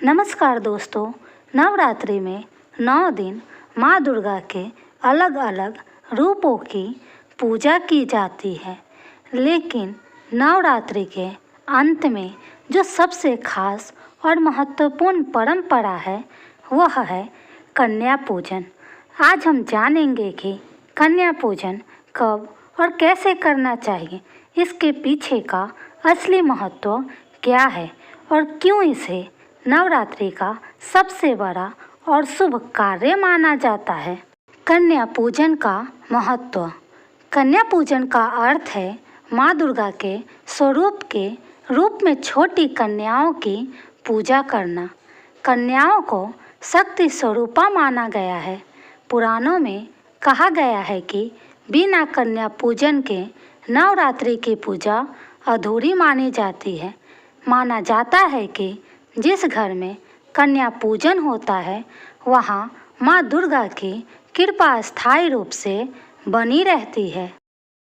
नमस्कार दोस्तों। नवरात्रि में 9 दिन माँ दुर्गा के अलग अलग रूपों की पूजा की जाती है, लेकिन नवरात्रि के अंत में जो सबसे खास और महत्वपूर्ण परंपरा है वह है कन्या पूजन। आज हम जानेंगे कि कन्या पूजन कब और कैसे करना चाहिए, इसके पीछे का असली महत्व क्या है और क्यों इसे नवरात्रि का सबसे बड़ा और शुभ कार्य माना जाता है। कन्या पूजन का महत्व। कन्या पूजन का अर्थ है माँ दुर्गा के स्वरूप के रूप में छोटी कन्याओं की पूजा करना। कन्याओं को शक्ति स्वरूपा माना गया है। पुराणों में कहा गया है कि बिना कन्या पूजन के नवरात्रि की पूजा अधूरी मानी जाती है। माना जाता है कि जिस घर में कन्या पूजन होता है वहाँ माँ दुर्गा की कृपा स्थायी रूप से बनी रहती है।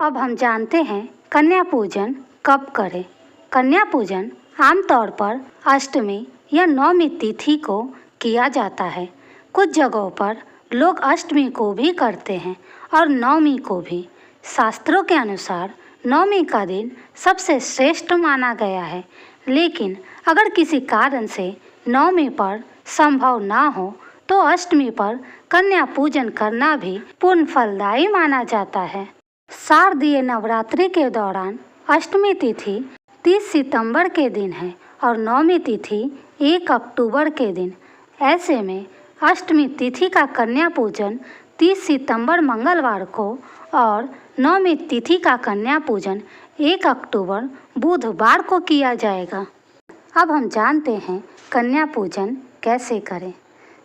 अब हम जानते हैं कन्या पूजन कब करें। कन्या पूजन आमतौर पर अष्टमी या नवमी तिथि को किया जाता है। कुछ जगहों पर लोग अष्टमी को भी करते हैं और नवमी को भी। शास्त्रों के अनुसार नवमी का दिन सबसे श्रेष्ठ माना गया है, लेकिन अगर किसी कारण से नवमी पर संभव ना हो तो अष्टमी पर कन्या पूजन करना भी पूर्ण फलदायी माना जाता है। शारदीय नवरात्रि के दौरान अष्टमी तिथि 30 सितंबर के दिन है और नवमी तिथि 1 अक्टूबर के दिन। ऐसे में अष्टमी तिथि का कन्या पूजन 30 सितंबर मंगलवार को और नवमी तिथि का कन्या पूजन 1 अक्टूबर बुधवार को किया जाएगा। अब हम जानते हैं कन्या पूजन कैसे करें।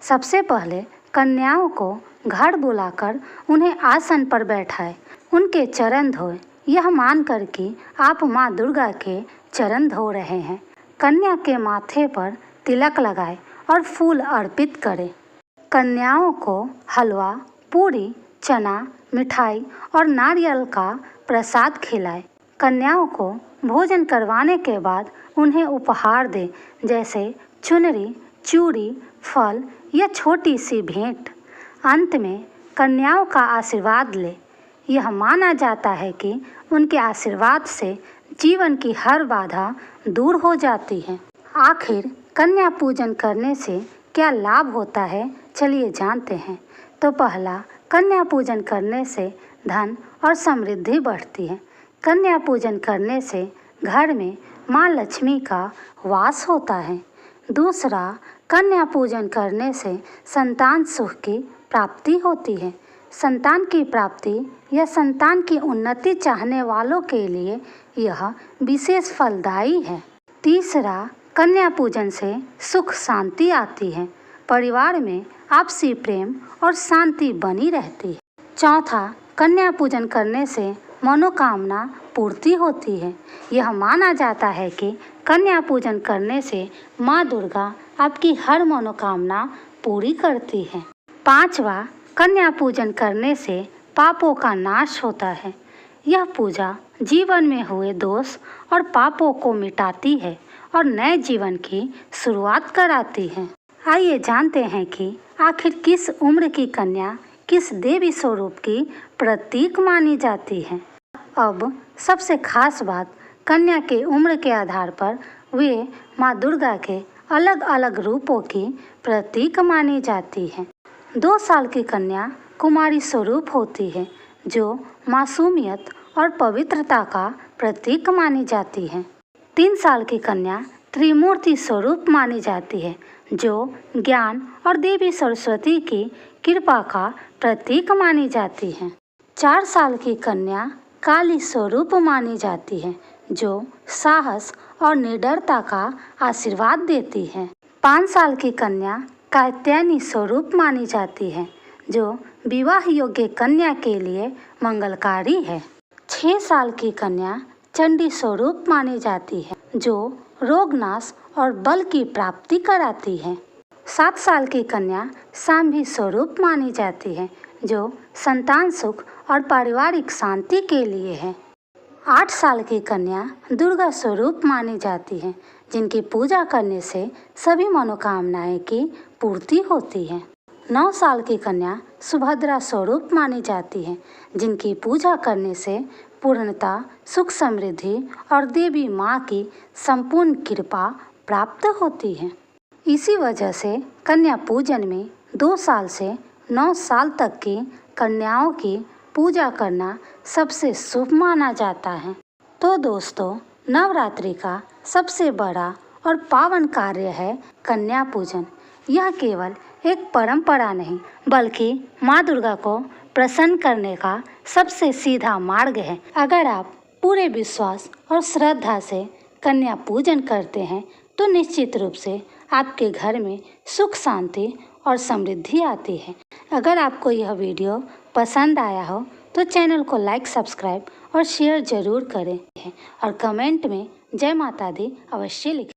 सबसे पहले कन्याओं को घर बुलाकर उन्हें आसन पर बैठाएं, उनके चरण धोएं, यह मानकर कि आप माँ दुर्गा के चरण धो रहे हैं। कन्या के माथे पर तिलक लगाएं और फूल अर्पित करें। कन्याओं को हलवा, पूरी, चना, मिठाई और नारियल का प्रसाद खिलाएं। कन्याओं को भोजन करवाने के बाद उन्हें उपहार दें, जैसे चुनरी, चूड़ी, फल या छोटी सी भेंट। अंत में कन्याओं का आशीर्वाद लें। यह माना जाता है कि उनके आशीर्वाद से जीवन की हर बाधा दूर हो जाती है। आखिर कन्या पूजन करने से क्या लाभ होता है, चलिए जानते हैं। तो पहला, कन्या पूजन करने से धन और समृद्धि बढ़ती है। कन्या पूजन करने से घर में माँ लक्ष्मी का वास होता है। दूसरा, कन्या पूजन करने से संतान सुख की प्राप्ति होती है। संतान की प्राप्ति या संतान की उन्नति चाहने वालों के लिए यह विशेष फलदायी है। तीसरा, कन्या पूजन से सुख शांति आती है। परिवार में आपसी प्रेम और शांति बनी रहती है। चौथा, कन्या पूजन करने से मनोकामना पूर्ति होती है। यह माना जाता है कि कन्या पूजन करने से माँ दुर्गा आपकी हर मनोकामना पूरी करती है। पांचवा, कन्या पूजन करने से पापों का नाश होता है। यह पूजा जीवन में हुए दोष और पापों को मिटाती है और नए जीवन की शुरुआत कराती है। आइए जानते हैं कि आखिर किस उम्र की कन्या किस देवी स्वरूप की प्रतीक मानी जाती है। अब सबसे खास बात, कन्या के उम्र के आधार पर वे माँ दुर्गा के अलग अलग रूपों की प्रतीक मानी जाती है। 2 साल की कन्या कुमारी स्वरूप होती है, जो मासूमियत और पवित्रता का प्रतीक मानी जाती है। 3 साल की कन्या त्रिमूर्ति स्वरूप मानी जाती है, जो ज्ञान और देवी सरस्वती की कृपा का प्रतीक मानी जाती है। 4 साल की कन्या काली स्वरूप मानी जाती है, जो साहस और निडरता का आशीर्वाद देती है। 5 साल की कन्या कात्यायनी स्वरूप मानी जाती है, जो विवाह योग्य कन्या के लिए मंगलकारी है। 6 साल की कन्या चंडी स्वरूप मानी जाती है, जो रोगनाश और बल की प्राप्ति कराती है। 7 साल की कन्या सांभी स्वरूप मानी जाती है, जो संतान सुख और पारिवारिक शांति के लिए है। 8 साल की कन्या दुर्गा स्वरूप मानी जाती है, जिनकी पूजा करने से सभी मनोकामनाएं की पूर्ति होती है। 9 साल की कन्या सुभद्रा स्वरूप मानी जाती है, जिनकी पूजा करने से पूर्णता, सुख समृद्धि और देवी माँ की संपूर्ण कृपा प्राप्त होती है। इसी वजह से कन्या पूजन में 2 साल से 9 साल तक की कन्याओं की पूजा करना सबसे शुभ माना जाता है। तो दोस्तों, नवरात्रि का सबसे बड़ा और पावन कार्य है कन्या पूजन। यह केवल एक परंपरा नहीं, बल्कि माँ दुर्गा को प्रसन्न करने का सबसे सीधा मार्ग है। अगर आप पूरे विश्वास और श्रद्धा से कन्या पूजन करते हैं तो निश्चित रूप से आपके घर में सुख, शांति और समृद्धि आती है। अगर आपको यह वीडियो पसंद आया हो तो चैनल को लाइक, सब्सक्राइब और शेयर जरूर करें और कमेंट में जय माता दी अवश्य लिखें।